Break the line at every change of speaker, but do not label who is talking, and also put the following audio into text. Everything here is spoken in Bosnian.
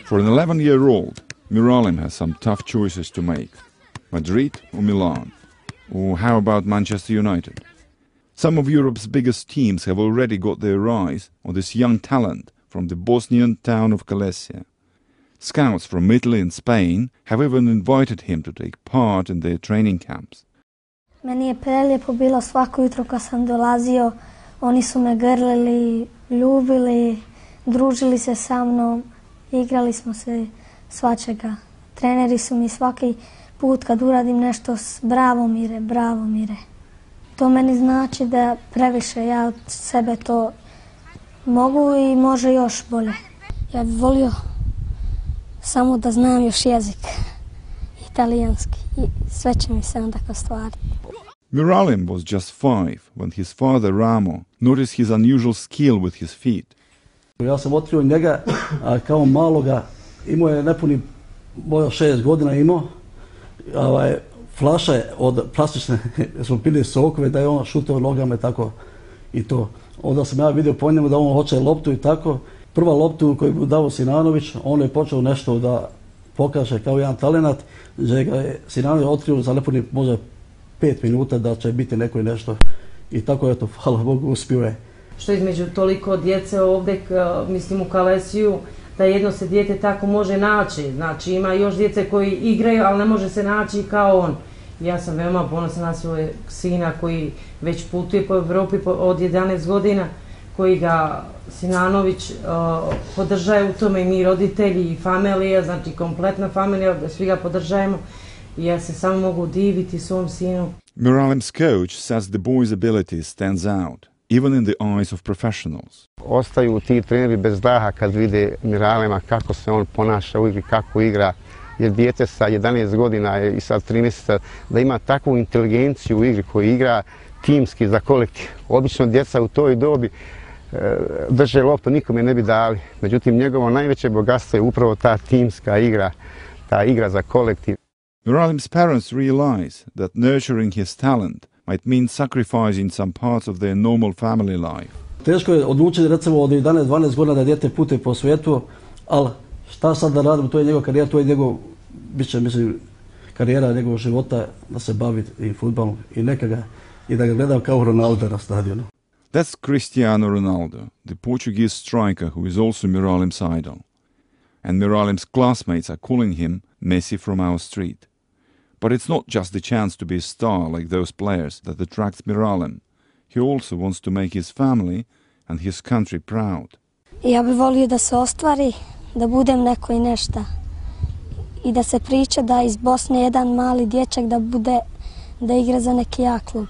For an 11-year-old, Miralem has some tough choices to make. Madrid or Milan? Or how about Manchester United? Some of Europe's biggest teams have already got their eyes on this young talent from the Bosnian town of Kalesia. Scouts from Italy and Spain have even invited him to take part in their training camps.
Meni je prelijepo bilo svako jutro kad sam dolazio. Oni su me grlili, ljubili, družili se sa mnom, igrali smo se svačega. Treneri su mi svaki put kad uradim nešto bravo Mire, bravo Mire. To meni znači da previše ja od sebe to mogu i može još bolje. Ja bih volio samo da znam još jezik, italijanski, i sve će mi se onda ostvariti.
Miralem was just 5 when his father Ramo noticed his unusual skill with his feet.
Ja sam otkrio njega kao maloga, imao je nepuni 6 godina imao, flaše od plastične, smo pili sokove da je on šutao nogama tako i to. Onda sam ja vidio po njemu da on hoće loptu i tako. Prva loptu koju mu dao Sinanović, on je počeo nešto da pokaže kao jedan talenat, gdje ga je Sinanović otkrio za nepuni možda 5 minuta da će biti neko i nešto. I tako je to, hvala Bogu, uspio je.
Što između toliko djece ovdje, mislim u Kalesiju, da jedno se dijete tako može naći. Znači ima još djece koji igraju, ali ne može se naći kao on. Ja sam veoma ponosna na svojeg sina koji već putuje po Evropi od 11 godina, koji ga Sinanović podržaje u tome, i mi roditelji i familija, znači kompletna familija, da svi ga podržajemo. I ja se samo mogu diviti svom sinu.
Miralem's coach says the boy's ability stands out, even in the eyes of professionals.
Ostaju ti treneri bez daha kad vide Miralema kako se on ponaša u igri, kako igra. Jer dijete sa 11 godina i sa 3 mjeseca da ima takvu inteligenciju u igri koji igra timski za kolektiv. Obično djeca u toj dobi drže loptu, nikome ne bi dali. Međutim, njegovo najveće bogatstvo je upravo ta timska igra, ta igra za kolektiv.
Miralem's parents realize that nurturing his talent might mean sacrificing some parts of their normal family life.
Teško je odlučiti recimo od 11-12 godina da dijete putuje po svijetu, ali šta sad da radimo, to je njegov karijera, to je njegov, bit će mislim, karijera njegovog života da se bavi i fudbalom i i da ga gledam kao Ronaldo na stadionu.
That's Cristiano Ronaldo, the Portuguese striker who is also Miralem's idol. And Miralem's classmates are calling him Messi from our street. But it's not just the chance to be a star like those players that attracts Miralem. He also wants to make his family and his country proud.
Ja bih volio da se ostvari, da budem neko i nešta. I da se priča da iz Bosne jedan mali dječak da igra za neki jak klub.